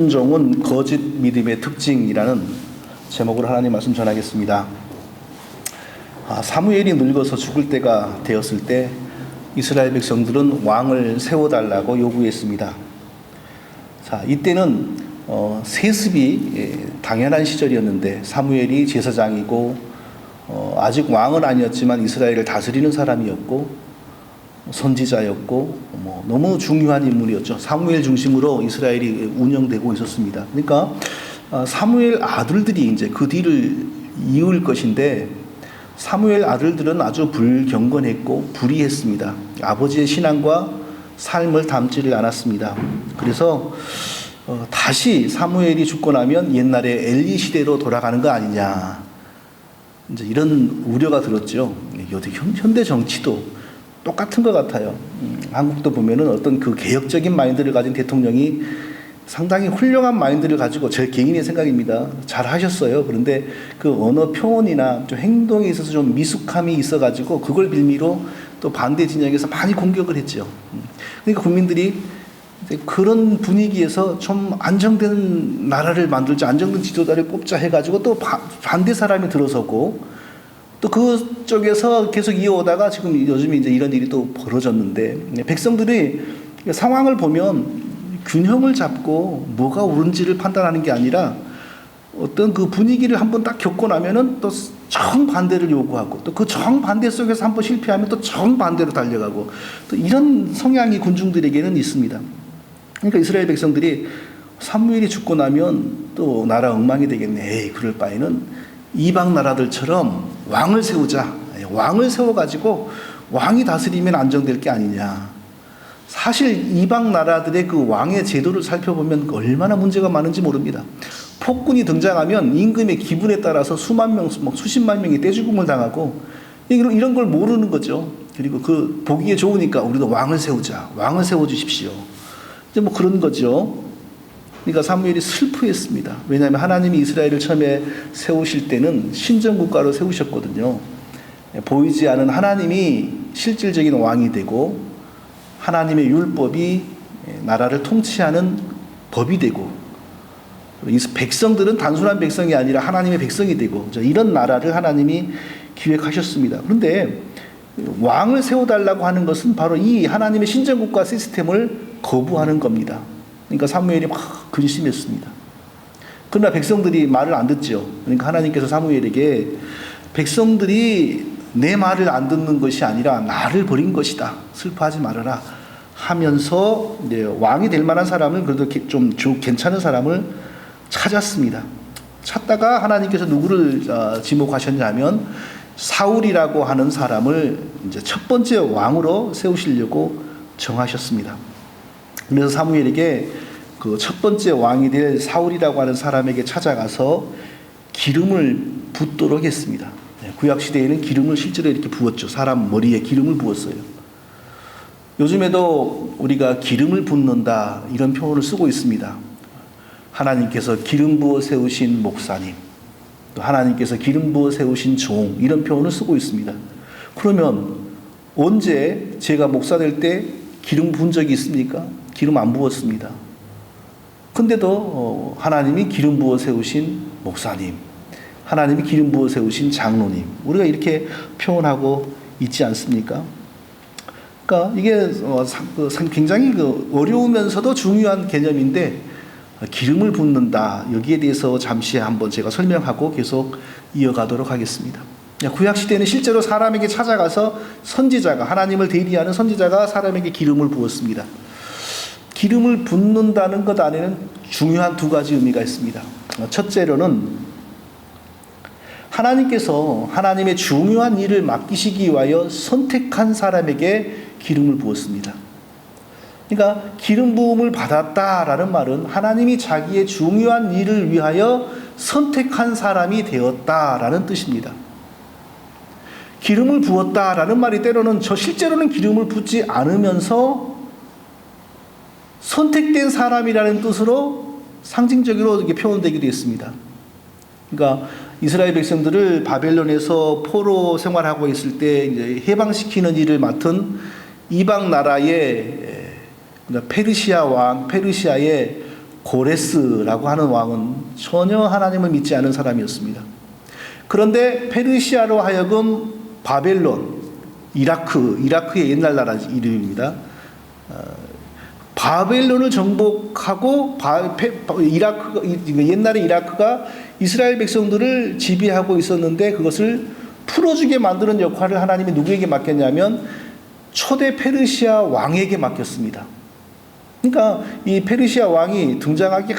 순종은 거짓 믿음의 특징이라는 제목으로 하나님 말씀 전하겠습니다. 사무엘이 늙어서 죽을 때가 되었을 때 이스라엘 백성들은 왕을 세워달라고 요구했습니다. 자, 이때는 세습이 당연한 시절이었는데 사무엘이 제사장이고 아직 왕은 아니었지만 이스라엘을 다스리는 사람이었고 선지자였고 너무 중요한 인물이었죠. 사무엘 중심으로 이스라엘이 운영되고 있었습니다. 그러니까 사무엘 아들들이 이제 그 뒤를 이을 것인데 사무엘 아들들은 아주 불경건했고 불의했습니다. 아버지의 신앙과 삶을 담지를 않았습니다. 그래서 다시 사무엘이 죽고 나면 옛날에 엘리 시대로 돌아가는 거 아니냐, 이제 이런 우려가 들었죠. 현대 정치도 똑같은 것 같아요. 한국도 보면은 어떤 그 개혁적인 마인드를 가진 대통령이 상당히 훌륭한 마인드를 가지고, 제 개인의 생각입니다, 잘 하셨어요. 그런데 그 언어 표현이나 좀 행동에 있어서 좀 미숙함이 있어가지고 그걸 빌미로 또 반대 진영에서 많이 공격을 했죠. 그러니까 국민들이 그런 분위기에서 좀 안정된 나라를 만들자, 안정된 지도자를 뽑자 해가지고 또 반대 사람이 들어서고, 또 그쪽에서 계속 이어오다가 지금 요즘에 이제 이런 일이 또 벌어졌는데, 백성들이 상황을 보면 균형을 잡고 뭐가 옳은지를 판단하는 게 아니라 어떤 그 분위기를 한번 딱 겪고 나면은 또 정반대를 요구하고, 또 그 정반대 속에서 한번 실패하면 또 정반대로 달려가고, 또 이런 성향이 군중들에게는 있습니다. 그러니까 이스라엘 백성들이 사무엘이 죽고 나면 또 나라 엉망이 되겠네. 에이, 그럴 바에는 이방 나라들처럼 왕을 세우자. 왕을 세워가지고 왕이 다스리면 안정될 게 아니냐. 사실 이방 나라들의 그 왕의 제도를 살펴보면 얼마나 문제가 많은지 모릅니다. 폭군이 등장하면 임금의 기분에 따라서 수만 명, 수십만 명이 떼죽음을 당하고, 이런 걸 모르는 거죠. 그리고 그 보기에 좋으니까 우리도 왕을 세우자. 왕을 세워주십시오. 이제 그런 거죠. 그러니까 사무엘이 슬프했습니다. 왜냐하면 하나님이 이스라엘을 처음에 세우실 때는 신정국가로 세우셨거든요. 보이지 않은 하나님이 실질적인 왕이 되고, 하나님의 율법이 나라를 통치하는 법이 되고, 이 백성들은 단순한 백성이 아니라 하나님의 백성이 되고, 이런 나라를 하나님이 기획하셨습니다. 그런데 왕을 세워달라고 하는 것은 바로 이 하나님의 신정국가 시스템을 거부하는 겁니다. 그러니까 사무엘이 막 근심했습니다. 그러나 백성들이 말을 안 듣죠. 그러니까 하나님께서 사무엘에게 백성들이 내 말을 안 듣는 것이 아니라 나를 버린 것이다, 슬퍼하지 말아라 하면서 왕이 될 만한 사람을, 그래도 좀 괜찮은 사람을 찾았습니다. 찾다가 하나님께서 누구를 지목하셨냐면 사울이라고 하는 사람을 이제 첫 번째 왕으로 세우시려고 정하셨습니다. 그래서 사무엘에게 그 첫 번째 왕이 될 사울이라고 하는 사람에게 찾아가서 기름을 붓도록 했습니다. 구약 시대에는 기름을 실제로 이렇게 부었죠. 사람 머리에 기름을 부었어요. 요즘에도 우리가 기름을 붓는다, 이런 표현을 쓰고 있습니다. 하나님께서 기름 부어 세우신 목사님, 또 하나님께서 기름 부어 세우신 종, 이런 표현을 쓰고 있습니다. 그러면 언제 제가 목사 될 때 기름 부은 적이 있습니까? 기름 안 부었습니다. 근데도 하나님이 기름 부어 세우신 목사님, 하나님이 기름 부어 세우신 장로님, 우리가 이렇게 표현하고 있지 않습니까? 그러니까 이게 굉장히 어려우면서도 중요한 개념인데, 기름을 붓는다, 여기에 대해서 잠시 한번 제가 설명하고 계속 이어가도록 하겠습니다. 구약 시대는 실제로 사람에게 찾아가서 선지자가, 하나님을 대리하는 선지자가 사람에게 기름을 부었습니다. 기름을 붓는다는 것 안에는 중요한 두 가지 의미가 있습니다. 첫째로는 하나님께서 하나님의 중요한 일을 맡기시기 위하여 선택한 사람에게 기름을 부었습니다. 그러니까 기름 부음을 받았다라는 말은 하나님이 자기의 중요한 일을 위하여 선택한 사람이 되었다라는 뜻입니다. 기름을 부었다라는 말이 때로는 실제로는 기름을 붓지 않으면서 선택된 사람이라는 뜻으로 상징적으로 이렇게 표현되기도 했습니다. 그러니까 이스라엘 백성들을 바벨론에서 포로 생활하고 있을 때 이제 해방시키는 일을 맡은 이방 나라의 페르시아의 고레스라고 하는 왕은 전혀 하나님을 믿지 않은 사람이었습니다. 그런데 페르시아로 하여금 바벨론, 이라크의 옛날 나라 이름입니다. 바벨론을 정복하고 옛날에 이라크가 이스라엘 백성들을 지배하고 있었는데 그것을 풀어주게 만드는 역할을 하나님이 누구에게 맡겼냐면 초대 페르시아 왕에게 맡겼습니다. 그러니까 이 페르시아 왕이 등장하기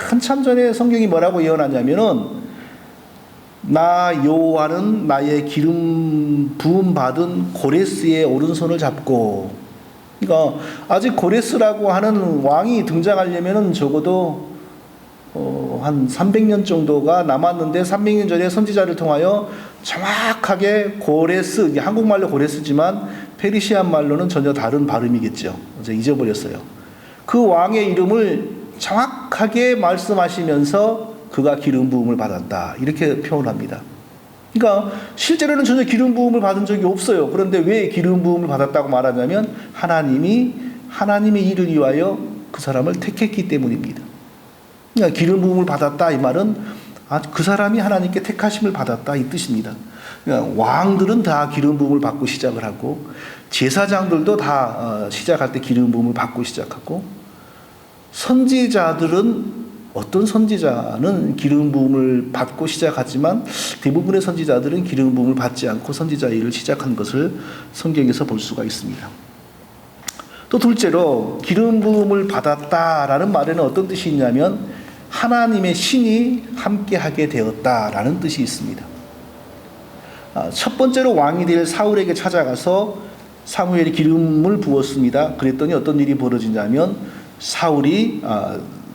한참 전에 성경이 뭐라고 예언하냐면은 나 여호와는 나의 기름 부음 받은 고레스의 오른손을 잡고, 그러니까 아직 고레스라고 하는 왕이 등장하려면은 적어도 한 300년 정도가 남았는데 300년 전에 선지자를 통하여 정확하게 고레스, 한국말로 고레스지만 페르시아 말로는 전혀 다른 발음이겠죠. 이제 잊어버렸어요. 그 왕의 이름을 정확하게 말씀하시면서 그가 기름 부음을 받았다, 이렇게 표현합니다. 그러니까 실제로는 전혀 기름 부음을 받은 적이 없어요. 그런데 왜 기름 부음을 받았다고 말하냐면 하나님의 일을 위하여 그 사람을 택했기 때문입니다. 그러니까 기름 부음을 받았다 이 말은 그 사람이 하나님께 택하심을 받았다 이 뜻입니다. 그러니까 왕들은 다 기름 부음을 받고 시작을 하고, 제사장들도 다 시작할 때 기름 부음을 받고 시작하고, 선지자들은 어떤 선지자는 기름 부음을 받고 시작하지만 대부분의 선지자들은 기름 부음을 받지 않고 선지자 일을 시작한 것을 성경에서 볼 수가 있습니다. 또 둘째로 기름 부음을 받았다라는 말에는 어떤 뜻이 있냐면 하나님의 신이 함께하게 되었다라는 뜻이 있습니다. 첫 번째로 왕이 될 사울에게 찾아가서 사무엘이 기름을 부었습니다. 그랬더니 어떤 일이 벌어지냐면 사울이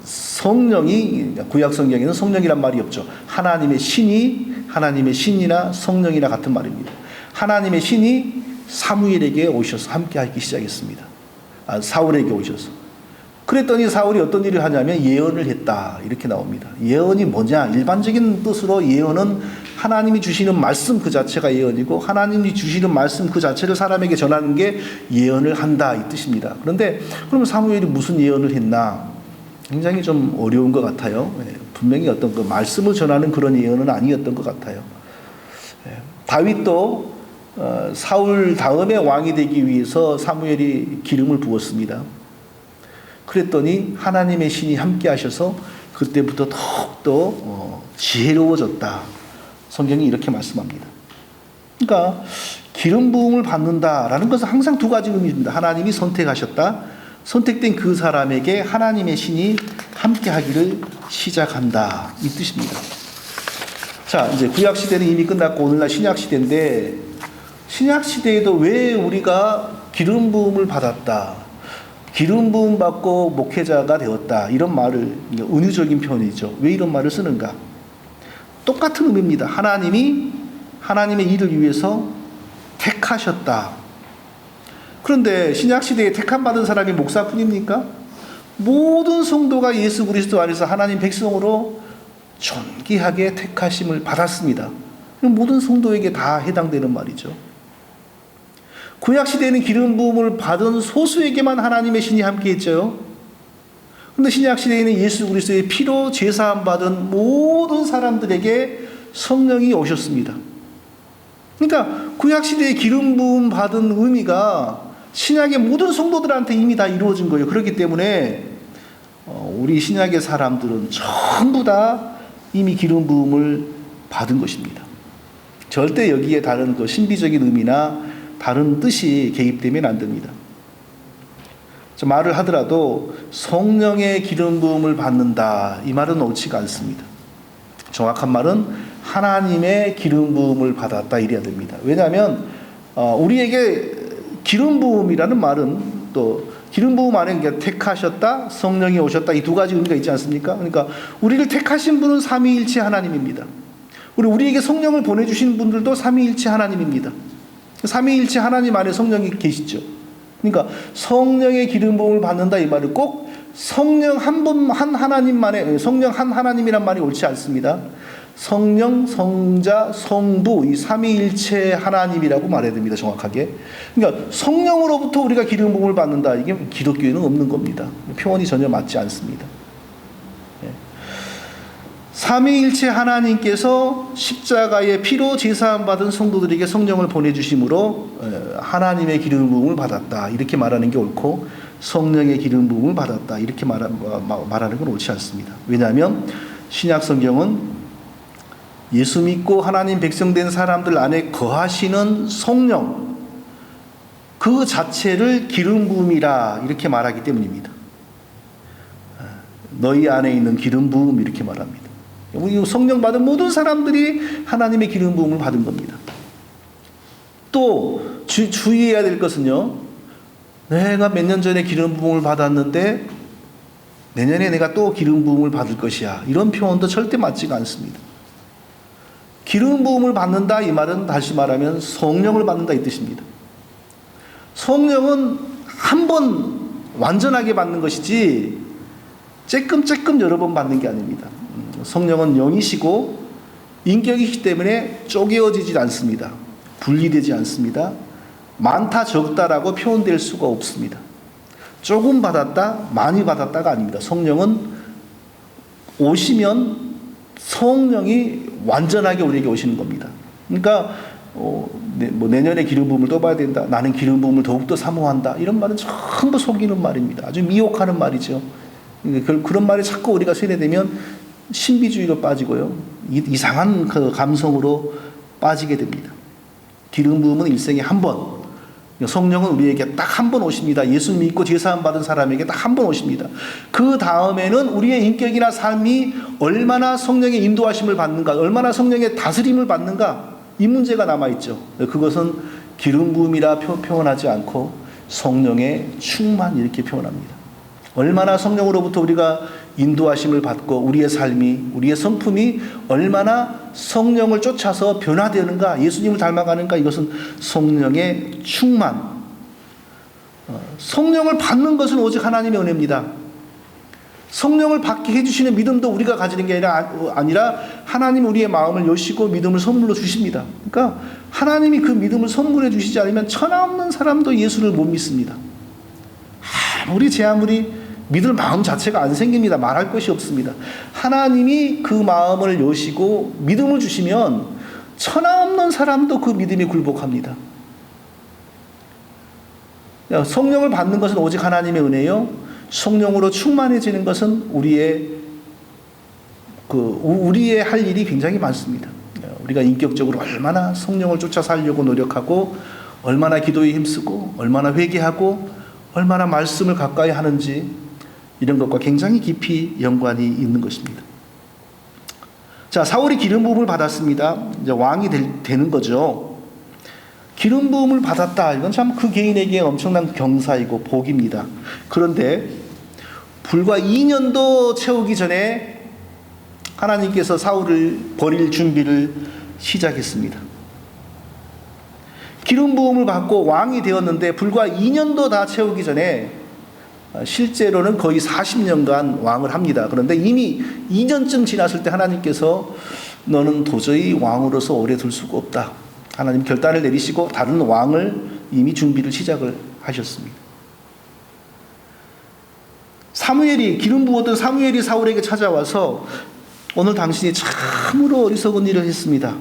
성령이, 구약 성경에는 성령이란 말이 없죠. 하나님의 신이나 성령이나 같은 말입니다. 하나님의 신이 사무엘에게 오셔서 함께하기 시작했습니다. 사울에게 오셔서. 그랬더니 사울이 어떤 일을 하냐면 예언을 했다, 이렇게 나옵니다. 예언이 뭐냐? 일반적인 뜻으로 예언은 하나님이 주시는 말씀 그 자체가 예언이고, 하나님이 주시는 말씀 그 자체를 사람에게 전하는 게 예언을 한다 이 뜻입니다. 그런데 그러면 사무엘이 무슨 예언을 했나? 굉장히 좀 어려운 것 같아요. 분명히 어떤 그 말씀을 전하는 그런 예언은 아니었던 것 같아요. 다윗도 사울 다음에 왕이 되기 위해서 사무엘이 기름을 부었습니다. 그랬더니 하나님의 신이 함께 하셔서 그때부터 더욱더 지혜로워졌다, 성경이 이렇게 말씀합니다. 그러니까 기름 부음을 받는다라는 것은 항상 두 가지 의미입니다. 하나님이 선택하셨다, 선택된 그 사람에게 하나님의 신이 함께 하기를 시작한다, 이 뜻입니다. 자, 이제 구약 시대는 이미 끝났고 오늘날 신약 시대인데, 신약 시대에도 왜 우리가 기름 부음을 받았다, 기름 부음 받고 목회자가 되었다, 이런 말을, 은유적인 표현이죠. 왜 이런 말을 쓰는가? 똑같은 의미입니다. 하나님의 일을 위해서 택하셨다. 그런데 신약시대에 택함받은 사람이 목사뿐입니까? 모든 성도가 예수 그리스도 안에서 하나님 백성으로 존귀하게 택하심을 받았습니다. 모든 성도에게 다 해당되는 말이죠. 구약시대에는 기름 부음을 받은 소수에게만 하나님의 신이 함께했죠. 그런데 신약시대에는 예수 그리스도의 피로 제사함 받은 모든 사람들에게 성령이 오셨습니다. 그러니까 구약시대에 기름 부음 받은 의미가 신약의 모든 성도들한테 이미 다 이루어진 거예요. 그렇기 때문에 우리 신약의 사람들은 전부 다 이미 기름 부음을 받은 것입니다. 절대 여기에 다른 그 신비적인 의미나 다른 뜻이 개입되면 안 됩니다. 말을 하더라도 성령의 기름 부음을 받는다, 이 말은 옳지가 않습니다. 정확한 말은 하나님의 기름 부음을 받았다, 이래야 됩니다. 왜냐하면 우리에게 기름 부음이라는 말은, 또 기름 부음 안에 택하셨다, 성령이 오셨다, 이 두 가지 의미가 있지 않습니까? 그러니까 우리를 택하신 분은 삼위일체 하나님입니다. 우리에게 성령을 보내주신 분들도 삼위일체 하나님입니다. 삼위일체 하나님 안에 성령이 계시죠. 그러니까 성령의 기름 부음을 받는다, 이 말을 꼭 성령 한 하나님만의, 성령 한 하나님이란 말이 옳지 않습니다. 성령, 성자, 성부, 이 삼위일체 하나님이라고 말해야 됩니다. 정확하게. 그러니까 성령으로부터 우리가 기름 부음을 받는다, 이게 기독교에는 없는 겁니다. 표현이 전혀 맞지 않습니다. 삼위일체 하나님께서 십자가의 피로 제사함 받은 성도들에게 성령을 보내주심으로 하나님의 기름 부음을 받았다 이렇게 말하는 게 옳고, 성령의 기름 부음을 받았다 이렇게 말하는 건 옳지 않습니다. 왜냐하면 신약 성경은 예수 믿고 하나님 백성된 사람들 안에 거하시는 성령 그 자체를 기름 부음이라 이렇게 말하기 때문입니다. 너희 안에 있는 기름 부음 이렇게 말합니다. 우리 성령 받은 모든 사람들이 하나님의 기름 부음을 받은 겁니다. 또 주의해야 될 것은요, 내가 몇 년 전에 기름 부음을 받았는데 내년에 내가 또 기름 부음을 받을 것이야, 이런 표현도 절대 맞지가 않습니다. 기름 부음을 받는다 이 말은 다시 말하면 성령을 받는다 이 뜻입니다. 성령은 한 번 완전하게 받는 것이지 쬐끔쬐끔 여러 번 받는 게 아닙니다. 성령은 영이시고 인격이기 때문에 쪼개어지지 않습니다. 분리되지 않습니다. 많다 적다라고 표현될 수가 없습니다. 조금 받았다 많이 받았다가 아닙니다. 성령은 오시면 성령이 완전하게 우리에게 오시는 겁니다. 그러니까 내년에 기름 부음을 또 봐야 된다, 나는 기름 부음을 더욱더 사모한다, 이런 말은 전부 속이는 말입니다. 아주 미혹하는 말이죠. 그런 말이 자꾸 우리가 세뇌되면 신비주의로 빠지고요, 이상한 그 감성으로 빠지게 됩니다. 기름 부음은 일생에 한 번, 성령은 우리에게 딱 한 번 오십니다. 예수 믿고 제사함 받은 사람에게 딱 한 번 오십니다. 그 다음에는 우리의 인격이나 삶이 얼마나 성령의 인도하심을 받는가, 얼마나 성령의 다스림을 받는가, 이 문제가 남아있죠. 그것은 기름 부음이라 표현하지 않고 성령의 충만 이렇게 표현합니다. 얼마나 성령으로부터 우리가 인도하심을 받고 우리의 삶이, 우리의 성품이 얼마나 성령을 쫓아서 변화되는가, 예수님을 닮아가는가, 이것은 성령의 충만. 성령을 받는 것은 오직 하나님의 은혜입니다. 성령을 받게 해주시는 믿음도 우리가 가지는 게 아니라 하나님 우리의 마음을 여시고 믿음을 선물로 주십니다. 그러니까 하나님이 그 믿음을 선물해 주시지 않으면 천하 없는 사람도 예수를 못 믿습니다. 아무리 믿을 마음 자체가 안 생깁니다. 말할 것이 없습니다. 하나님이 그 마음을 여시고 믿음을 주시면 천하 없는 사람도 그 믿음에 굴복합니다. 성령을 받는 것은 오직 하나님의 은혜요, 성령으로 충만해지는 것은 우리의 할 일이 굉장히 많습니다. 우리가 인격적으로 얼마나 성령을 쫓아 살려고 노력하고, 얼마나 기도에 힘쓰고, 얼마나 회개하고, 얼마나 말씀을 가까이 하는지, 이런 것과 굉장히 깊이 연관이 있는 것입니다. 자, 사울이 기름 부음을 받았습니다. 이제 왕이 되는 거죠. 기름 부음을 받았다, 이건 참 그 개인에게 엄청난 경사이고 복입니다. 그런데 불과 2년도 채우기 전에 하나님께서 사울을 버릴 준비를 시작했습니다. 기름 부음을 받고 왕이 되었는데 불과 2년도 다 채우기 전에, 실제로는 거의 40년간 왕을 합니다. 그런데 이미 2년쯤 지났을 때 하나님께서 너는 도저히 왕으로서 오래 둘 수가 없다, 하나님 결단을 내리시고 다른 왕을 이미 준비를 시작을 하셨습니다. 기름 부었던 사무엘이 사울에게 찾아와서 오늘 당신이 참으로 어리석은 일을 했습니다.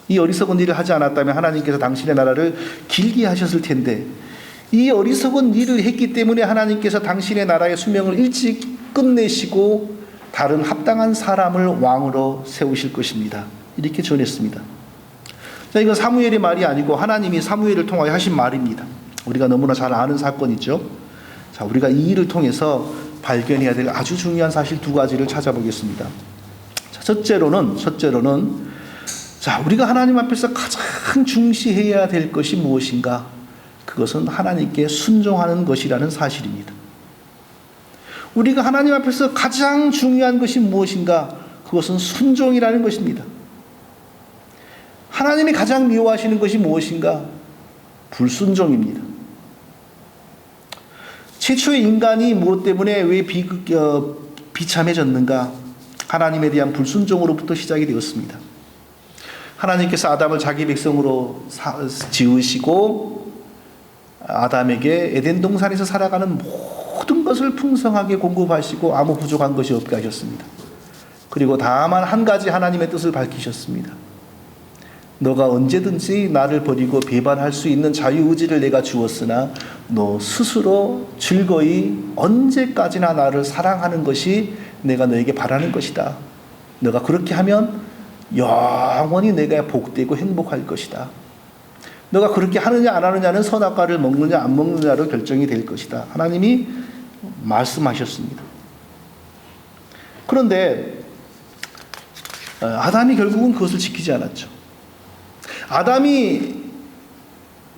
이 어리석은 일을 하지 않았다면 하나님께서 당신의 나라를 길게 하셨을 텐데, 이 어리석은 일을 했기 때문에 하나님께서 당신의 나라의 수명을 일찍 끝내시고 다른 합당한 사람을 왕으로 세우실 것입니다. 이렇게 전했습니다. 자, 이건 사무엘의 말이 아니고 하나님이 사무엘을 통하여 하신 말입니다. 우리가 너무나 잘 아는 사건이죠. 자, 우리가 이 일을 통해서 발견해야 될 아주 중요한 사실 두 가지를 찾아보겠습니다. 자, 첫째로는 자, 우리가 하나님 앞에서 가장 중시해야 될 것이 무엇인가? 그것은 하나님께 순종하는 것이라는 사실입니다. 우리가 하나님 앞에서 가장 중요한 것이 무엇인가? 그것은 순종이라는 것입니다. 하나님이 가장 미워하시는 것이 무엇인가? 불순종입니다. 최초의 인간이 무엇 때문에 왜 비참해졌는가? 하나님에 대한 불순종으로부터 시작이 되었습니다. 하나님께서 아담을 자기 백성으로 지으시고 아담에게 에덴 동산에서 살아가는 모든 것을 풍성하게 공급하시고 아무 부족한 것이 없게 하셨습니다. 그리고 다만 한 가지 하나님의 뜻을 밝히셨습니다. 너가 언제든지 나를 버리고 배반할 수 있는 자유의지를 내가 주었으나 너 스스로 즐거이 언제까지나 나를 사랑하는 것이 내가 너에게 바라는 것이다. 너가 그렇게 하면 영원히 내가 복되고 행복할 것이다. 너가 그렇게 하느냐 안 하느냐는 선악과를 먹느냐 안 먹느냐로 결정이 될 것이다. 하나님이 말씀하셨습니다. 그런데 아담이 결국은 그것을 지키지 않았죠. 아담이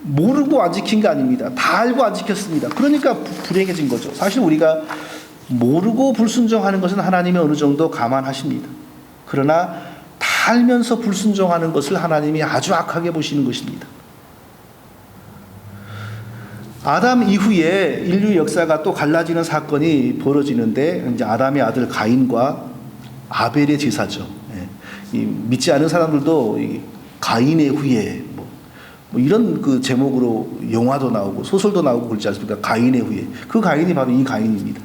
모르고 안 지킨 게 아닙니다. 다 알고 안 지켰습니다. 그러니까 불행해진 거죠. 사실 우리가 모르고 불순종하는 것은 하나님이 어느 정도 감안하십니다. 그러나 다 알면서 불순종하는 것을 하나님이 아주 악하게 보시는 것입니다. 아담 이후에 인류 역사가 또 갈라지는 사건이 벌어지는데 이제 아담의 아들 가인과 아벨의 제사죠. 믿지 않은 사람들도 가인의 후예 뭐 이런 그 제목으로 영화도 나오고 소설도 나오고 그렇지 않습니까? 가인의 후예. 그 가인이 바로 이 가인입니다.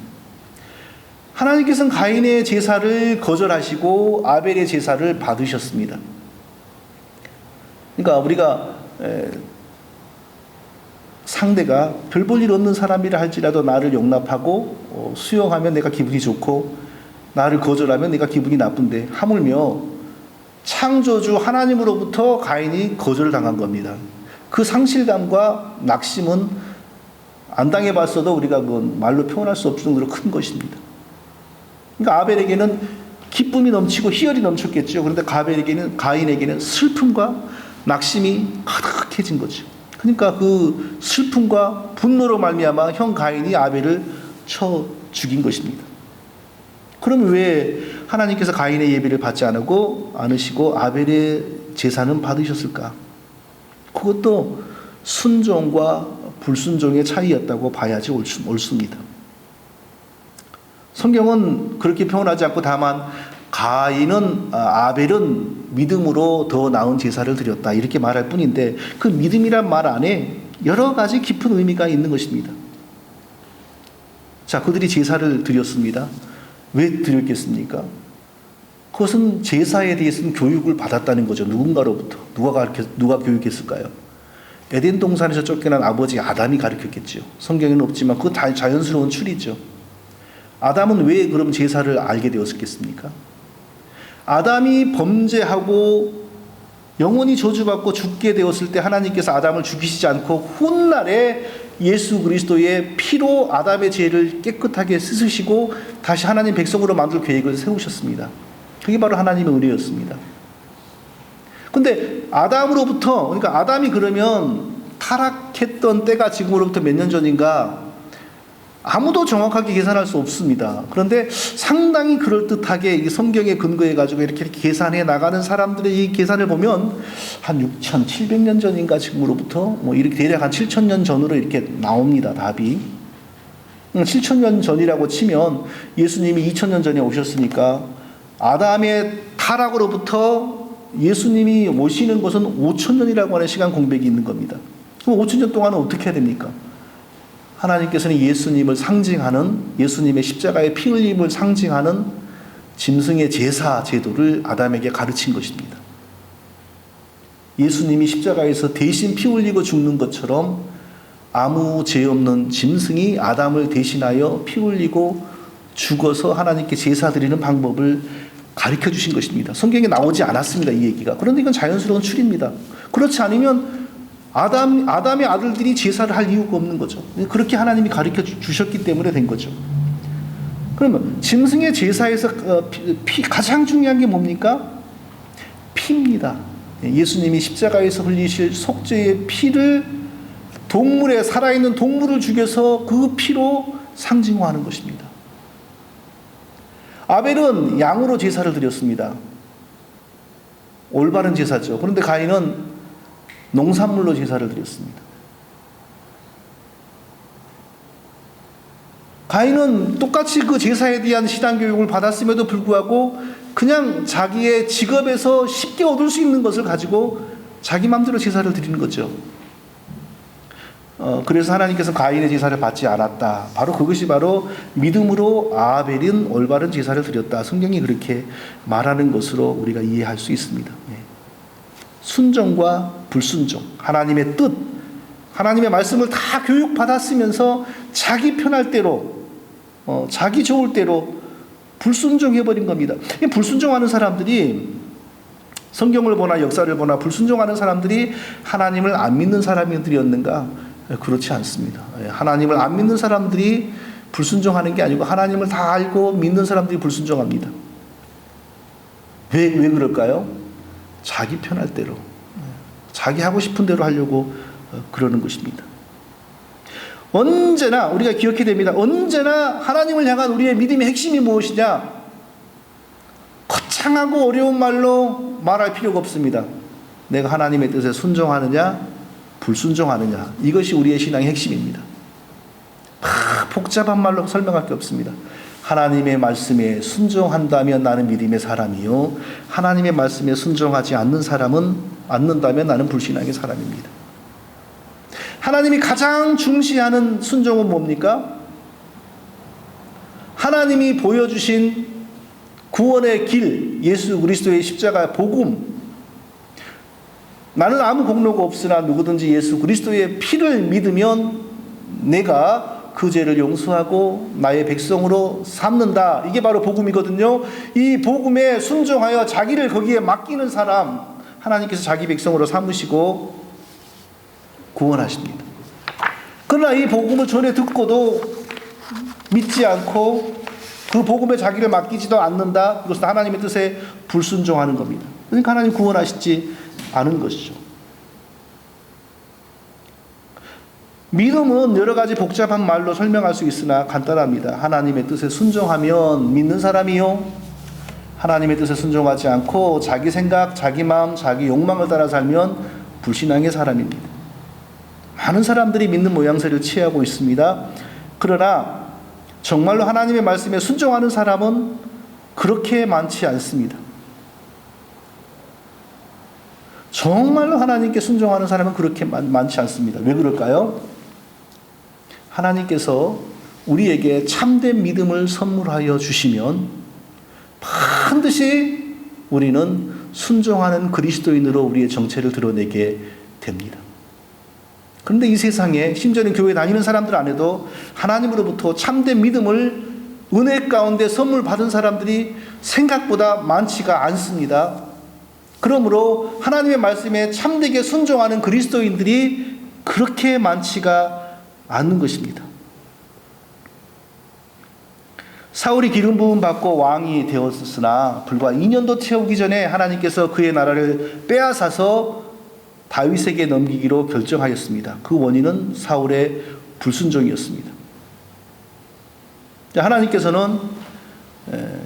하나님께서는 가인의 제사를 거절하시고 아벨의 제사를 받으셨습니다. 그러니까 우리가 상대가 별 볼 일 없는 사람이라 할지라도 나를 용납하고 수용하면 내가 기분이 좋고 나를 거절하면 내가 기분이 나쁜데 하물며 창조주 하나님으로부터 가인이 거절을 당한 겁니다. 그 상실감과 낙심은 안 당해봤어도 우리가 그건 말로 표현할 수 없을 정도로 큰 것입니다. 그러니까 아벨에게는 기쁨이 넘치고 희열이 넘쳤겠죠. 그런데 가인에게는 슬픔과 낙심이 가득해진 거죠. 그러니까 그 슬픔과 분노로 말미암아 형 가인이 아벨을 쳐 죽인 것입니다. 그럼 왜 하나님께서 가인의 예배를 받지 않으시고 아벨의 제사는 받으셨을까? 그것도 순종과 불순종의 차이였다고 봐야지 옳습니다. 성경은 그렇게 표현하지 않고 다만 아벨은 믿음으로 더 나은 제사를 드렸다 이렇게 말할 뿐인데 그 믿음이란 말 안에 여러 가지 깊은 의미가 있는 것입니다. 자, 그들이 제사를 드렸습니다. 왜 드렸겠습니까? 그것은 제사에 대해서는 교육을 받았다는 거죠. 누군가로부터. 누가 교육했을까요? 에덴 동산에서 쫓겨난 아버지 아담이 가르쳤겠죠. 성경에는 없지만 그건 자연스러운 추리죠. 아담은 왜 그럼 제사를 알게 되었겠습니까? 아담이 범죄하고 영원히 저주받고 죽게 되었을 때 하나님께서 아담을 죽이시지 않고 훗날에 예수 그리스도의 피로 아담의 죄를 깨끗하게 씻으시고 다시 하나님 백성으로 만들 계획을 세우셨습니다. 그게 바로 하나님의 은혜였습니다. 근데 아담으로부터, 그러니까 아담이 그러면 타락했던 때가 지금으로부터 몇 년 전인가 아무도 정확하게 계산할 수 없습니다. 그런데 상당히 그럴듯하게 이 성경에 근거해가지고 이렇게 계산해 나가는 사람들의 이 계산을 보면 한 6,700년 전인가 지금으로부터 뭐 이렇게 대략 한 7,000년 전으로 이렇게 나옵니다. 답이. 7,000년 전이라고 치면 예수님이 2,000년 전에 오셨으니까 아담의 타락으로부터 예수님이 오시는 것은 5,000년이라고 하는 시간 공백이 있는 겁니다. 그럼 5,000년 동안은 어떻게 해야 됩니까? 하나님께서는 예수님을 상징하는 예수님의 십자가의 피 흘림을 상징하는 짐승의 제사 제도를 아담에게 가르친 것입니다. 예수님이 십자가에서 대신 피 흘리고 죽는 것처럼 아무 죄 없는 짐승이 아담을 대신하여 피 흘리고 죽어서 하나님께 제사 드리는 방법을 가르쳐 주신 것입니다. 성경에 나오지 않았습니다. 이 얘기가. 그런데 이건 자연스러운 추리입니다. 그렇지 않으면 아담의 아들들이 제사를 할 이유가 없는 거죠. 그렇게 하나님이 가르쳐 주셨기 때문에 된 거죠. 그러면 짐승의 제사에서 가장 중요한 게 뭡니까? 피입니다. 예수님이 십자가에서 흘리실 속죄의 피를 살아있는 동물을 죽여서 그 피로 상징화하는 것입니다. 아벨은 양으로 제사를 드렸습니다. 올바른 제사죠. 그런데 가인은 농산물로 제사를 드렸습니다. 가인은 똑같이 그 제사에 대한 시단 교육을 받았음에도 불구하고 그냥 자기의 직업에서 쉽게 얻을 수 있는 것을 가지고 자기 마음대로 제사를 드리는 거죠. 그래서 하나님께서 가인의 제사를 받지 않았다. 바로 그것이 바로 믿음으로 아벨은 올바른 제사를 드렸다. 성경이 그렇게 말하는 것으로 우리가 이해할 수 있습니다. 순종과 불순종, 하나님의 뜻, 하나님의 말씀을 다 교육받았으면서 자기 편할 대로, 자기 좋을 대로 불순종해버린 겁니다. 불순종하는 사람들이, 성경을 보나 역사를 보나 불순종하는 사람들이 하나님을 안 믿는 사람들이었는가? 그렇지 않습니다. 하나님을 안 믿는 사람들이 불순종하는 게 아니고 하나님을 다 알고 믿는 사람들이 불순종합니다. 왜 그럴까요? 자기 편할 대로, 자기 하고 싶은 대로 하려고 그러는 것입니다. 언제나 우리가 기억해야 됩니다. 언제나 하나님을 향한 우리의 믿음의 핵심이 무엇이냐? 거창하고 어려운 말로 말할 필요가 없습니다. 내가 하나님의 뜻에 순종하느냐 불순종하느냐, 이것이 우리의 신앙의 핵심입니다. 복잡한 말로 설명할 게 없습니다. 하나님의 말씀에 순종한다면 나는 믿음의 사람이요, 하나님의 말씀에 순종하지 않는다면 나는 불신앙의 사람입니다. 하나님이 가장 중시하는 순종은 뭡니까? 하나님이 보여주신 구원의 길, 예수 그리스도의 십자가 복음, 나는 아무 공로가 없으나 누구든지 예수 그리스도의 피를 믿으면 내가 그 죄를 용서하고 나의 백성으로 삼는다. 이게 바로 복음이거든요. 이 복음에 순종하여 자기를 거기에 맡기는 사람, 하나님께서 자기 백성으로 삼으시고 구원하십니다. 그러나 이 복음을 전에 듣고도 믿지 않고 그 복음에 자기를 맡기지도 않는다. 그것은 하나님의 뜻에 불순종하는 겁니다. 그러니까 하나님 구원하시지 않은 것이죠. 믿음은 여러 가지 복잡한 말로 설명할 수 있으나 간단합니다. 하나님의 뜻에 순종하면 믿는 사람이요, 하나님의 뜻에 순종하지 않고 자기 생각, 자기 마음, 자기 욕망을 따라 살면 불신앙의 사람입니다. 많은 사람들이 믿는 모양새를 취하고 있습니다. 그러나 정말로 하나님의 말씀에 순종하는 사람은 그렇게 많지 않습니다. 정말로 하나님께 순종하는 사람은 그렇게 많지 않습니다. 왜 그럴까요? 하나님께서 우리에게 참된 믿음을 선물하여 주시면 반드시 우리는 순종하는 그리스도인으로 우리의 정체를 드러내게 됩니다. 그런데 이 세상에, 심지어는 교회 다니는 사람들 안에도 하나님으로부터 참된 믿음을 은혜 가운데 선물 받은 사람들이 생각보다 많지가 않습니다. 그러므로 하나님의 말씀에 참되게 순종하는 그리스도인들이 그렇게 많지가 않는 것입니다. 사울이 기름 부음 받고 왕이 되었으나 불과 2년도 채우기 전에 하나님께서 그의 나라를 빼앗아서 다윗에게 넘기기로 결정하였습니다. 그 원인은 사울의 불순종이었습니다. 하나님께서는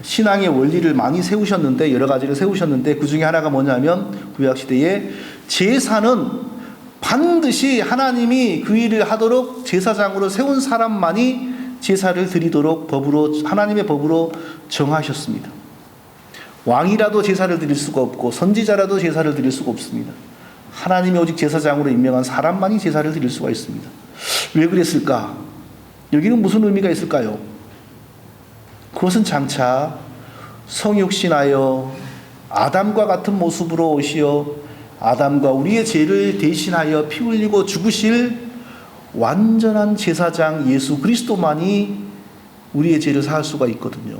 신앙의 원리를 많이 세우셨는데, 여러 가지를 세우셨는데, 그 중에 하나가 뭐냐면 구약시대에 제사는 반드시 하나님이 그 일을 하도록 제사장으로 세운 사람만이 제사를 드리도록 하나님의 법으로 정하셨습니다. 왕이라도 제사를 드릴 수가 없고 선지자라도 제사를 드릴 수가 없습니다. 하나님이 오직 제사장으로 임명한 사람만이 제사를 드릴 수가 있습니다. 왜 그랬을까? 여기는 무슨 의미가 있을까요? 그것은 장차 성육신하여 아담과 같은 모습으로 오시어 아담과 우리의 죄를 대신하여 피 흘리고 죽으실 완전한 제사장 예수 그리스도만이 우리의 죄를 사할 수가 있거든요.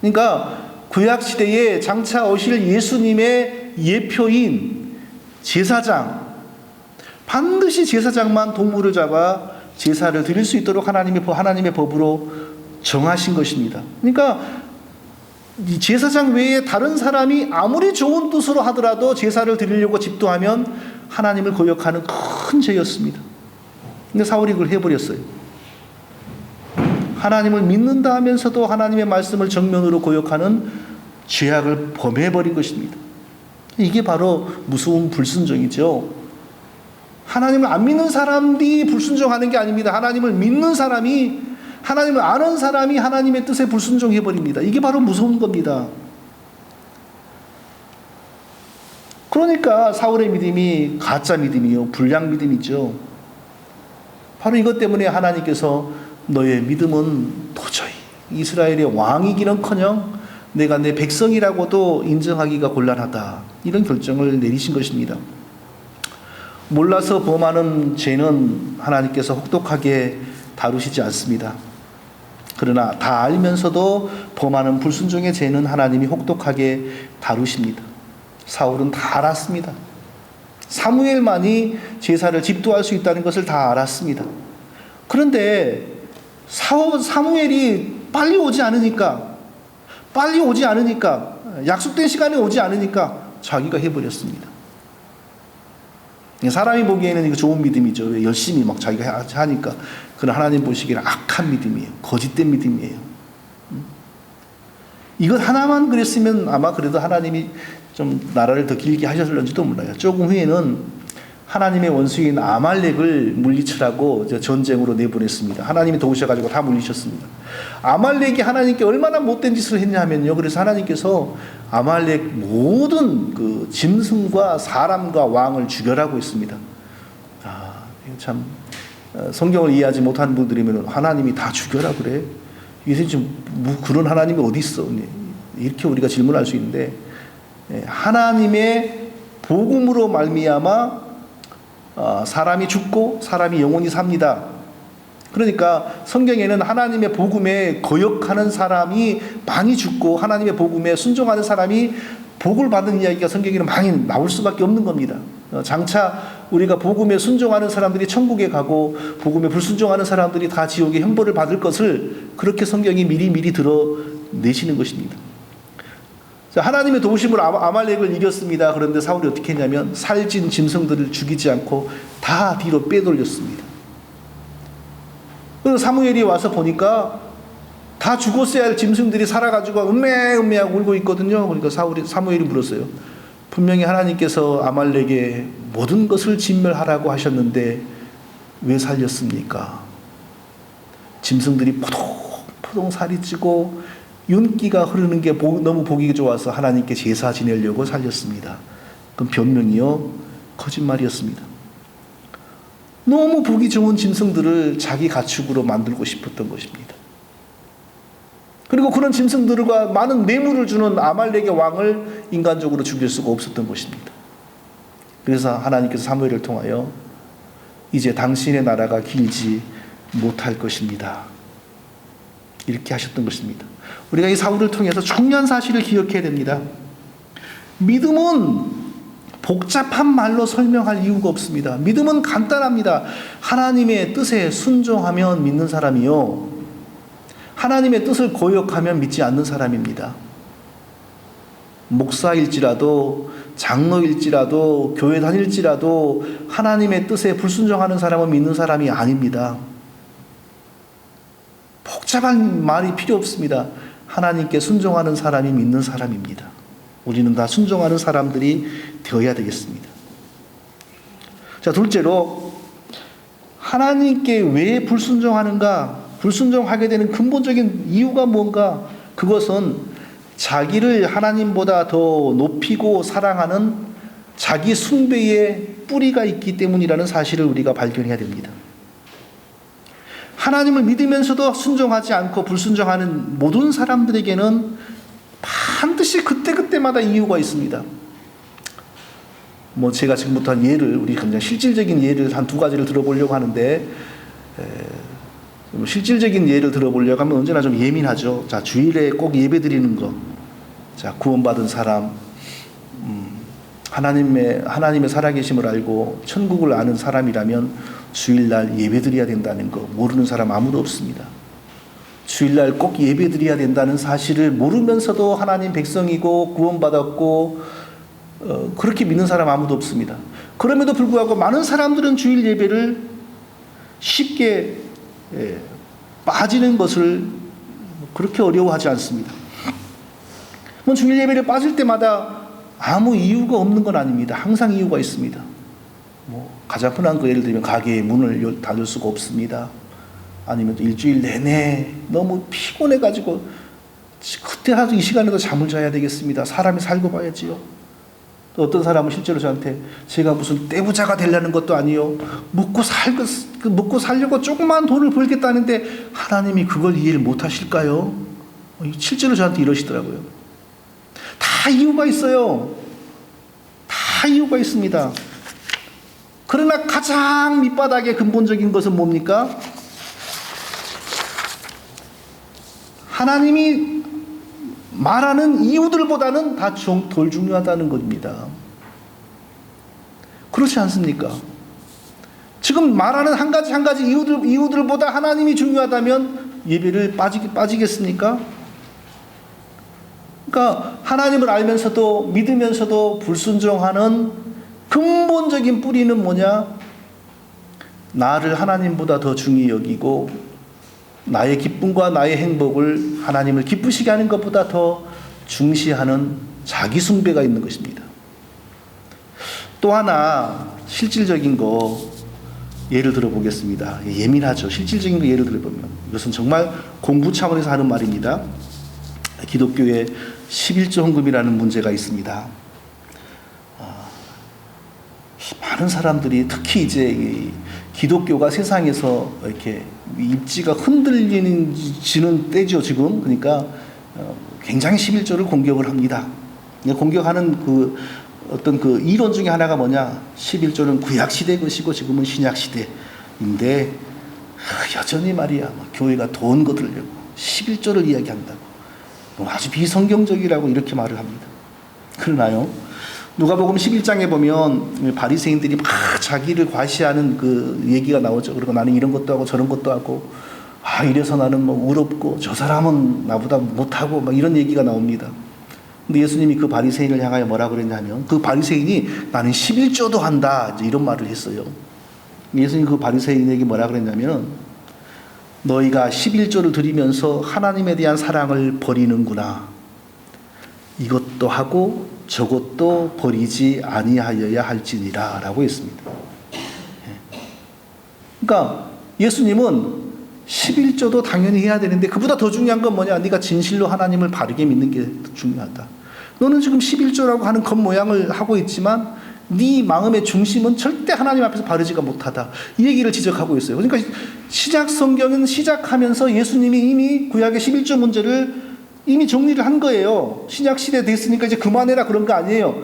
그러니까 구약시대에 장차 오실 예수님의 예표인 제사장, 반드시 제사장만 동물을 잡아 제사를 드릴 수 있도록 하나님의 법으로 정하신 것입니다. 그러니까 이 제사장 외에 다른 사람이 아무리 좋은 뜻으로 하더라도 제사를 드리려고 집도하면 하나님을 거역하는 큰 죄였습니다. 근데 사울이 그걸 해버렸어요. 하나님을 믿는다 하면서도 하나님의 말씀을 정면으로 거역하는 죄악을 범해버린 것입니다. 이게 바로 무서운 불순종이죠. 하나님을 안 믿는 사람이 불순종하는 게 아닙니다. 하나님을 믿는 사람이, 하나님을 아는 사람이 하나님의 뜻에 불순종해버립니다. 이게 바로 무서운 겁니다. 그러니까 사울의 믿음이 가짜 믿음이요, 불량 믿음이죠. 바로 이것 때문에 하나님께서 너의 믿음은 도저히 이스라엘의 왕이기는커녕 내가 내 백성이라고도 인정하기가 곤란하다. 이런 결정을 내리신 것입니다. 몰라서 범하는 죄는 하나님께서 혹독하게 다루시지 않습니다. 그러나 다 알면서도 범하는 불순종의 죄는 하나님이 혹독하게 다루십니다. 사울은 다 알았습니다. 사무엘만이 제사를 집도할 수 있다는 것을 다 알았습니다. 그런데 사무엘이 빨리 오지 않으니까 약속된 시간에 오지 않으니까 자기가 해버렸습니다. 사람이 보기에는 이거 좋은 믿음이죠. 왜 열심히 막 자기가 하니까. 그러나 하나님 보시기에는 악한 믿음이에요. 거짓된 믿음이에요. 이것 하나만 그랬으면 아마 그래도 하나님이 좀 나라를 더 길게 하셨을런지도 몰라요. 조금 후에는 하나님의 원수인 아말렉을 물리치라고 전쟁으로 내보냈습니다. 하나님이 도우셔가지고 다 물리쳤습니다. 아말렉이 하나님께 얼마나 못된 짓을 했냐면요. 그래서 하나님께서 아말렉 모든 그 짐승과 사람과 왕을 죽여라고 했습니다. 참 성경을 이해하지 못한 분들이면 하나님이 다 죽여라 그래? 이게 지금 뭐 그런 하나님이 어디 있어? 이렇게 우리가 질문할 수 있는데 하나님의 복음으로 말미암아 사람이 죽고 사람이 영원히 삽니다. 그러니까 성경에는 하나님의 복음에 거역하는 사람이 많이 죽고 하나님의 복음에 순종하는 사람이 복을 받는 이야기가 성경에는 많이 나올 수밖에 없는 겁니다. 장차 우리가 복음에 순종하는 사람들이 천국에 가고 복음에 불순종하는 사람들이 다 지옥의 형벌을 받을 것을 그렇게 성경이 미리 드러내시는 것입니다. 하나님의 도우심으로 아말렉을 이겼습니다. 그런데 사울이 어떻게 했냐면 살찐 짐승들을 죽이지 않고 다 뒤로 빼돌렸습니다. 그래서 사무엘이 와서 보니까 다 죽었어야 할 짐승들이 살아가지고 음매하고 울고 있거든요. 그러니까 사무엘이 물었어요. 분명히 하나님께서 아말렉의 모든 것을 진멸하라고 하셨는데 왜 살렸습니까? 짐승들이 포동포동 살이 찌고 윤기가 흐르는 게 너무 보기 좋아서 하나님께 제사 지내려고 살렸습니다. 그럼 변명이요? 거짓말이었습니다. 너무 보기 좋은 짐승들을 자기 가축으로 만들고 싶었던 것입니다. 그리고 그런 짐승들과 많은 뇌물을 주는 아말렉의 왕을 인간적으로 죽일 수가 없었던 것입니다. 그래서 하나님께서 사무엘을 통하여 이제 당신의 나라가 길지 못할 것입니다. 이렇게 하셨던 것입니다. 우리가 이 사울을 통해서 중요한 사실을 기억해야 됩니다. 믿음은 복잡한 말로 설명할 이유가 없습니다. 믿음은 간단합니다. 하나님의 뜻에 순종하면 믿는 사람이요, 하나님의 뜻을 거역하면 믿지 않는 사람입니다. 목사일지라도 장로일지라도 교회 다닐지라도 하나님의 뜻에 불순종하는 사람은 믿는 사람이 아닙니다. 복잡한 말이 필요 없습니다. 하나님께 순종하는 사람이 믿는 사람입니다. 우리는 다 순종하는 사람들이 되어야 되겠습니다. 자, 둘째로 하나님께 왜 불순종하는가? 불순종하게 되는 근본적인 이유가 뭔가? 그것은 자기를 하나님보다 더 높이고 사랑하는 자기 숭배의 뿌리가 있기 때문이라는 사실을 우리가 발견해야 됩니다. 하나님을 믿으면서도 순종하지 않고 불순종하는 모든 사람들에게는 반드시 그때그때마다 이유가 있습니다. 제가 지금부터 한 예를, 우리 그냥 실질적인 예를 한 두 가지를 들어보려고 하는데, 실질적인 예를 들어보려고 하면 언제나 좀 예민하죠. 자, 주일에 꼭 예배 드리는 거. 자, 구원받은 사람, 하나님의 살아계심을 알고 천국을 아는 사람이라면 주일날 예배 드려야 된다는 거 모르는 사람 아무도 없습니다. 주일날 꼭 예배 드려야 된다는 사실을 모르면서도 하나님 백성이고 구원받았고 그렇게 믿는 사람 아무도 없습니다. 그럼에도 불구하고 많은 사람들은 주일 예배를 쉽게 빠지는 것을 그렇게 어려워하지 않습니다. 주일 예배를 빠질 때마다 아무 이유가 없는 건 아닙니다. 항상 이유가 있습니다. 가장 흔한 거 예를 들면 가게의 문을 닫을 수가 없습니다. 아니면 일주일 내내 너무 피곤해가지고 그때라도 이 시간에도 잠을 자야 되겠습니다. 사람이 살고 봐야지요. 또 어떤 사람은 실제로 저한테 제가 무슨 떼부자가 되려는 것도 아니요. 먹고 살려고 조그만 돈을 벌겠다는데 하나님이 그걸 이해를 못 하실까요? 실제로 저한테 이러시더라고요. 다 이유가 있어요. 다 이유가 있습니다. 그러나 가장 밑바닥의 근본적인 것은 뭡니까? 하나님이 말하는 이유들보다는 다 덜 중요하다는 겁니다. 그렇지 않습니까? 지금 말하는 한 가지 이유들보다 하나님이 중요하다면 예배를 빠지겠습니까? 그러니까 하나님을 알면서도 믿으면서도 불순종하는 근본적인 뿌리는 뭐냐? 나를 하나님보다 더 중히 여기고 나의 기쁨과 나의 행복을 하나님을 기쁘시게 하는 것보다 더 중시하는 자기 숭배가 있는 것입니다. 또 하나 실질적인 거 예를 들어보겠습니다. 예민하죠. 실질적인 거 예를 들어보면 이것은 정말 공부 차원에서 하는 말입니다. 기독교에 11조 헌금이라는 문제가 있습니다. 많은 사람들이 특히 이제 기독교가 세상에서 이렇게 입지가 흔들리는 때죠, 지금. 그러니까 굉장히 11조를 공격을 합니다. 공격하는 그 어떤 그 이론 중에 하나가 뭐냐? 11조는 구약 시대 것이고 지금은 신약 시대인데 여전히 말이야, 교회가 돈 거두려고 11조를 이야기한다고 아주 비성경적이라고 이렇게 말을 합니다. 그러나요? 누가복음 11장에 보면 바리새인들이 막 자기를 과시하는 그 얘기가 나오죠. 그리고 나는 이런 것도 하고 저런 것도 하고 이래서 나는 뭐 의롭고 저 사람은 나보다 못하고 막 이런 얘기가 나옵니다. 근데 예수님이 그 바리새인을 향하여 뭐라고 그랬냐면 그 바리새인이 나는 11조도 한다 이제 이런 말을 했어요. 예수님이 그 바리새인에게 뭐라 그랬냐면 너희가 11조를 드리면서 하나님에 대한 사랑을 버리는구나. 이것도 하고 저것도 버리지 아니하여야 할지니라 라고 했습니다. 그러니까 예수님은 11조도 당연히 해야 되는데 그보다 더 중요한 건 뭐냐? 네가 진실로 하나님을 바르게 믿는 게 중요하다. 너는 지금 11조라고 하는 겉모양을 하고 있지만 네 마음의 중심은 절대 하나님 앞에서 바르지가 못하다. 이 얘기를 지적하고 있어요. 그러니까 시작 성경은 시작하면서 예수님이 이미 구약의 11조 문제를 이미 정리를 한 거예요. 신약 시대 됐으니까 이제 그만해라 그런 거 아니에요.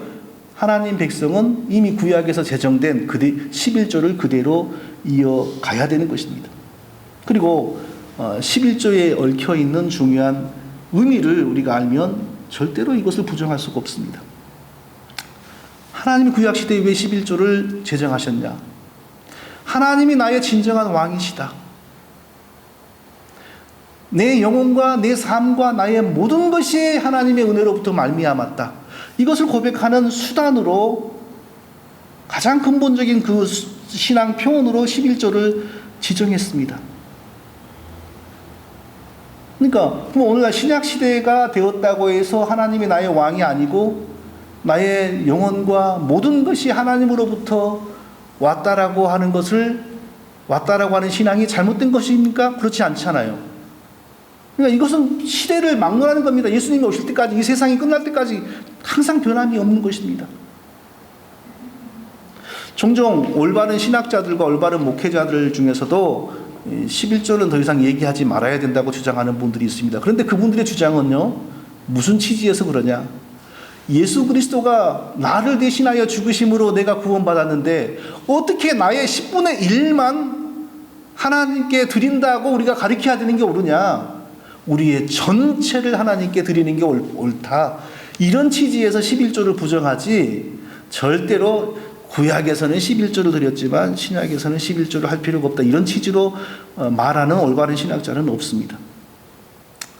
하나님 백성은 이미 구약에서 제정된 11조를 그대로 이어가야 되는 것입니다. 그리고 11조에 얽혀있는 중요한 의미를 우리가 알면 절대로 이것을 부정할 수가 없습니다. 하나님이 구약시대에 왜 11조를 제정하셨냐? 하나님이 나의 진정한 왕이시다. 내 영혼과 내 삶과 나의 모든 것이 하나님의 은혜로부터 말미암았다. 이것을 고백하는 수단으로 가장 근본적인 그 신앙 표현으로 11조를 지정했습니다. 그러니까 오늘날 신약 시대가 되었다고 해서 하나님이 나의 왕이 아니고 나의 영혼과 모든 것이 하나님으로부터 왔다라고 하는 신앙이 잘못된 것입니까? 그렇지 않잖아요. 그러니까 이것은 시대를 막론하는 겁니다. 예수님이 오실 때까지, 이 세상이 끝날 때까지 항상 변함이 없는 것입니다. 종종 올바른 신학자들과 올바른 목회자들 중에서도 11조는 더 이상 얘기하지 말아야 된다고 주장하는 분들이 있습니다. 그런데 그분들의 주장은요, 무슨 취지에서 그러냐? 예수 그리스도가 나를 대신하여 죽으심으로 내가 구원받았는데 어떻게 나의 10분의 1만 하나님께 드린다고 우리가 가르쳐야 되는 게 옳으냐? 우리의 전체를 하나님께 드리는 게 옳다. 이런 취지에서 11조를 부정하지 절대로 구약에서는 11조를 드렸지만 신약에서는 11조를 할 필요가 없다. 이런 취지로 말하는 올바른 신학자는 없습니다.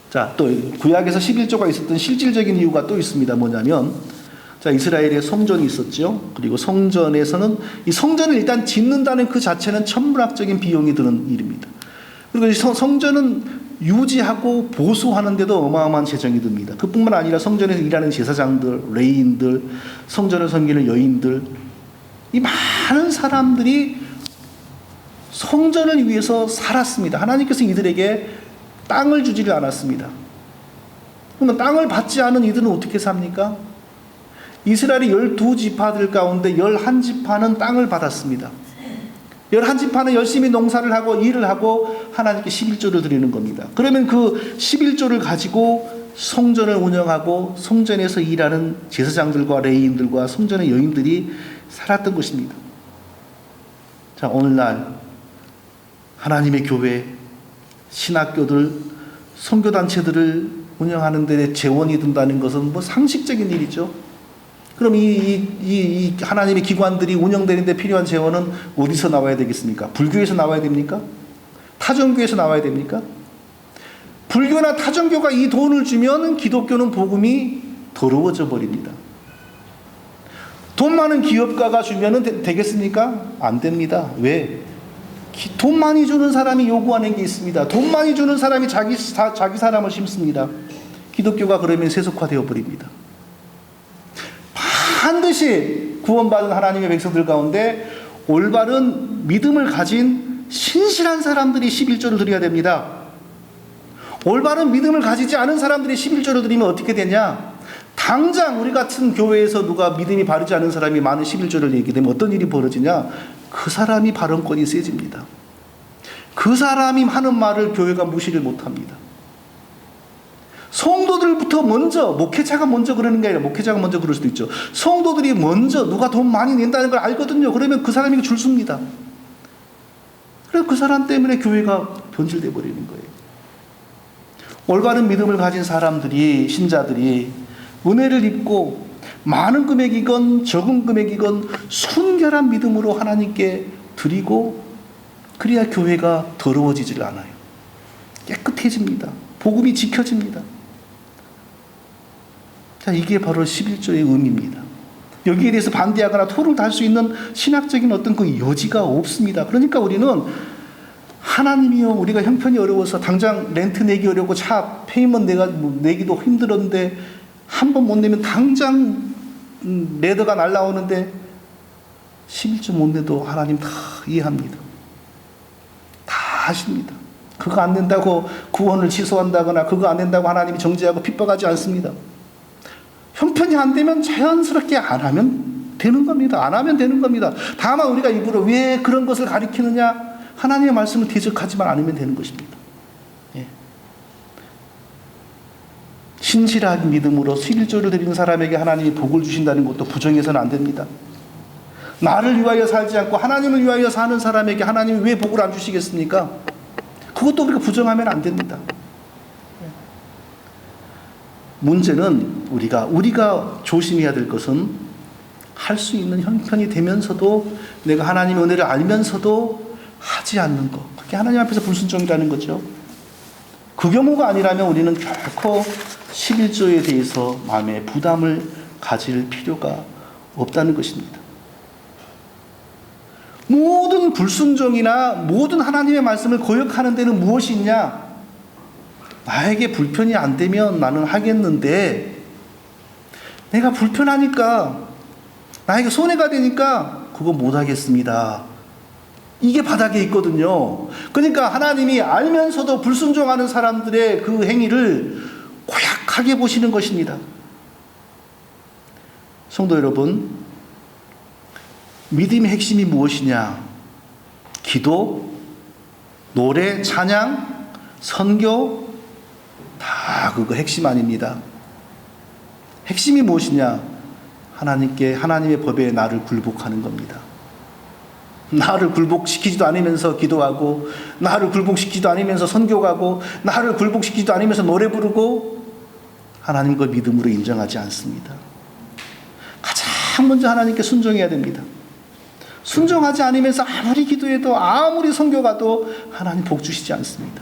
자, 또 구약에서 11조가 있었던 실질적인 이유가 또 있습니다. 뭐냐면 이스라엘의 성전이 있었죠. 그리고 성전에서는 이 성전을 일단 짓는다는 그 자체는 천문학적인 비용이 드는 일입니다. 그리고 이 성전은 유지하고 보수하는데도 어마어마한 재정이 듭니다. 그뿐만 아니라 성전에서 일하는 제사장들, 레위인들, 성전을 섬기는 여인들, 이 많은 사람들이 성전을 위해서 살았습니다. 하나님께서 이들에게 땅을 주지를 않았습니다. 그러면 땅을 받지 않은 이들은 어떻게 삽니까? 이스라엘의 12지파들 가운데 11지파는 땅을 받았습니다. 11지파는 열심히 농사를 하고 일을 하고 하나님께 11조를 드리는 겁니다. 그러면 그 11조를 가지고 성전을 운영하고 성전에서 일하는 제사장들과 레위인들과 성전의 여인들이 살았던 것입니다. 자, 오늘날 하나님의 교회, 신학교들, 선교단체들을 운영하는 데 재원이 든다는 것은 뭐 상식적인 일이죠. 그럼 이 하나님의 기관들이 운영되는 데 필요한 재원은 어디서 나와야 되겠습니까? 불교에서 나와야 됩니까? 타종교에서 나와야 됩니까? 불교나 타종교가 이 돈을 주면 기독교는 복음이 더러워져 버립니다. 돈 많은 기업가가 주면 되겠습니까? 안 됩니다. 왜? 돈 많이 주는 사람이 요구하는 게 있습니다. 돈 많이 주는 사람이 자기 사람을 심습니다. 기독교가 그러면 세속화되어 버립니다. 반드시 구원받은 하나님의 백성들 가운데 올바른 믿음을 가진 신실한 사람들이 11조를 드려야 됩니다. 올바른 믿음을 가지지 않은 사람들이 11조를 드리면 어떻게 되냐? 당장 우리 같은 교회에서 누가 믿음이 바르지 않은 사람이 많은 11조를 얘기하게 되면 어떤 일이 벌어지냐? 그 사람이 발언권이 세집니다. 그 사람이 하는 말을 교회가 무시를 못합니다. 성도들부터 먼저, 목회자가 먼저 그러는 게 아니라 목회자가 먼저 그럴 수도 있죠. 성도들이 먼저 누가 돈 많이 낸다는 걸 알거든요. 그러면 그 사람에게 줄 섭니다. 그래서 그 사람 때문에 교회가 변질돼 버리는 거예요. 올바른 믿음을 가진 사람들이, 신자들이 은혜를 입고 많은 금액이건 적은 금액이건 순결한 믿음으로 하나님께 드리고, 그래야 교회가 더러워지질 않아요. 깨끗해집니다. 복음이 지켜집니다. 자, 이게 바로 11조의 의미입니다. 여기에 대해서 반대하거나 토를 달 수 있는 신학적인 어떤 그 여지가 없습니다. 그러니까 우리는 하나님이요, 우리가 형편이 어려워서 당장 렌트 내기 어렵고 차 페이먼트 내기도 힘들었는데 한 번 못 내면 당장 레더가 날라오는데 11조 못 내도 하나님 다 이해합니다. 다 아십니다. 그거 안 낸다고 구원을 취소한다거나 그거 안 낸다고 하나님이 정죄하고 핍박하지 않습니다. 형편이 안 되면 자연스럽게 안 하면 되는 겁니다. 안 하면 되는 겁니다. 다만 우리가 입으로 왜 그런 것을 가리키느냐? 하나님의 말씀을 대적하지만 않으면 되는 것입니다. 예. 신실한 믿음으로 11조를 드리는 사람에게 하나님이 복을 주신다는 것도 부정해서는 안 됩니다. 나를 위하여 살지 않고 하나님을 위하여 사는 사람에게 하나님이 왜 복을 안 주시겠습니까? 그것도 우리가 부정하면 안 됩니다. 문제는 우리가 조심해야 될 것은 할 수 있는 형편이 되면서도 내가 하나님의 은혜를 알면서도 하지 않는 것. 그게 하나님 앞에서 불순종이라는 거죠. 그 경우가 아니라면 우리는 결코 11조에 대해서 마음에 부담을 가질 필요가 없다는 것입니다. 모든 불순종이나 모든 하나님의 말씀을 거역하는 데는 무엇이 있냐? 나에게 불편이 안 되면 나는 하겠는데 내가 불편하니까 나에게 손해가 되니까 그거 못 하겠습니다. 이게 바닥에 있거든요. 그러니까 하나님이 알면서도 불순종하는 사람들의 그 행위를 고약하게 보시는 것입니다. 성도 여러분, 믿음의 핵심이 무엇이냐? 기도, 노래, 찬양, 선교, 다 그거 핵심 아닙니다. 핵심이 무엇이냐? 하나님의 법에 나를 굴복하는 겁니다. 나를 굴복시키지도 않으면서 기도하고, 나를 굴복시키지도 않으면서 선교가고, 나를 굴복시키지도 않으면서 노래 부르고, 하나님 걸 믿음으로 인정하지 않습니다. 가장 먼저 하나님께 순종해야 됩니다. 순종하지 않으면서 아무리 기도해도 아무리 선교가도 하나님 복 주시지 않습니다.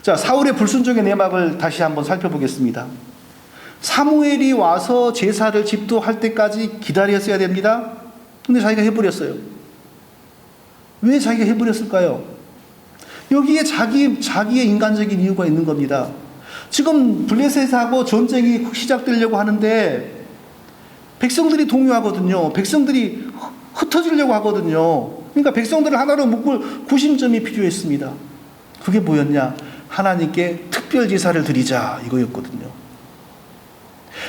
자, 사울의 불순종의 내막을 다시 한번 살펴보겠습니다. 사무엘이 와서 제사를 집도할 때까지 기다렸어야 됩니다. 근데 자기가 해버렸어요. 왜 자기가 해버렸을까요? 여기에 자기의 인간적인 이유가 있는 겁니다. 지금 블레셋하고 전쟁이 시작되려고 하는데 백성들이 동요하거든요. 백성들이 흩어지려고 하거든요. 그러니까 백성들을 하나로 묶을 구심점이 필요했습니다. 그게 뭐였냐? 하나님께 특별 제사를 드리자, 이거였거든요.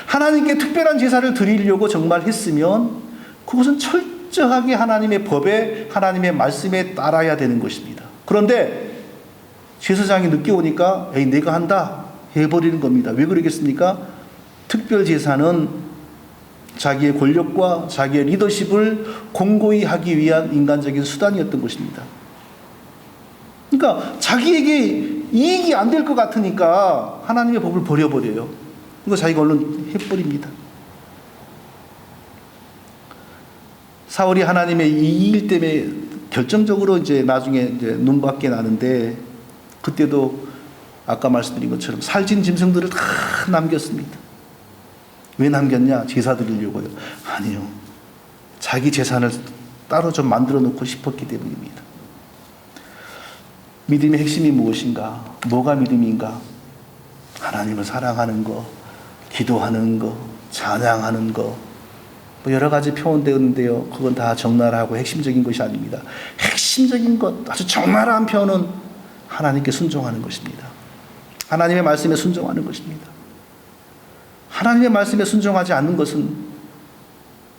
하나님께 특별한 제사를 드리려고 정말 했으면 그것은 철저하게 하나님의 법에, 하나님의 말씀에 따라야 되는 것입니다. 그런데 제사장이 늦게 오니까 에이 내가 한다 해버리는 겁니다. 왜 그러겠습니까? 특별 제사는 자기의 권력과 자기의 리더십을 공고히 하기 위한 인간적인 수단이었던 것입니다. 그러니까 자기에게 이익이 안 될 것 같으니까 하나님의 법을 버려버려요. 그러니까 자기가 얼른 해버립니다. 사울이 하나님의 이 일 때문에 결정적으로 이제 나중에 이제 눈밖에 나는데, 그때도 아까 말씀드린 것처럼 살찐 짐승들을 다 남겼습니다. 왜 남겼냐? 제사 드리려고요. 아니요. 자기 재산을 따로 좀 만들어 놓고 싶었기 때문입니다. 믿음의 핵심이 무엇인가? 뭐가 믿음인가? 하나님을 사랑하는 거, 기도하는 거, 찬양하는 거, 뭐 여러 가지 표현되는데요. 그건 다 적나라하고 핵심적인 것이 아닙니다. 핵심적인 것, 아주 적나라한 표현은 하나님께 순종하는 것입니다. 하나님의 말씀에 순종하는 것입니다. 하나님의 말씀에 순종하지 않는 것은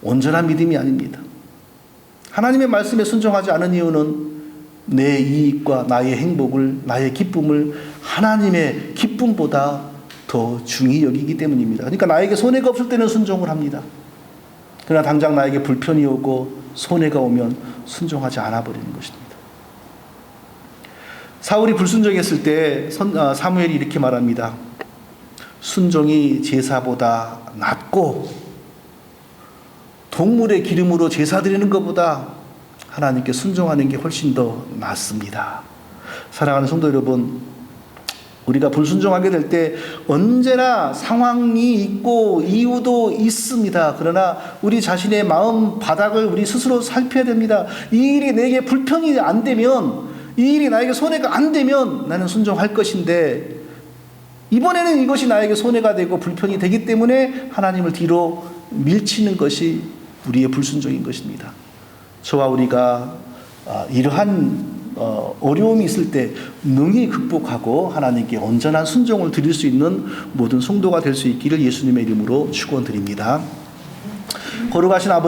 온전한 믿음이 아닙니다. 하나님의 말씀에 순종하지 않은 이유는 내 이익과 나의 행복을, 나의 기쁨을 하나님의 기쁨보다 더 중히 여기기 때문입니다. 그러니까 나에게 손해가 없을 때는 순종을 합니다. 그러나 당장 나에게 불편이 오고 손해가 오면 순종하지 않아 버리는 것입니다. 사울이 불순종했을 때 사무엘이 이렇게 말합니다. 순종이 제사보다 낫고 동물의 기름으로 제사 드리는 것보다 하나님께 순종하는 게 훨씬 더 낫습니다. 사랑하는 성도 여러분, 우리가 불순종하게 될 때 언제나 상황이 있고 이유도 있습니다. 그러나 우리 자신의 마음 바닥을 우리 스스로 살펴야 됩니다. 이 일이 내게 불편이 안 되면, 이 일이 나에게 손해가 안 되면 나는 순종할 것인데, 이번에는 이것이 나에게 손해가 되고 불편이 되기 때문에 하나님을 뒤로 밀치는 것이 우리의 불순종인 것입니다. 저와 우리가 이러한 어려움이 있을 때 능히 극복하고 하나님께 온전한 순종을 드릴 수 있는 모든 성도가 될 수 있기를 예수님의 이름으로 축원드립니다. 거룩하신 아버지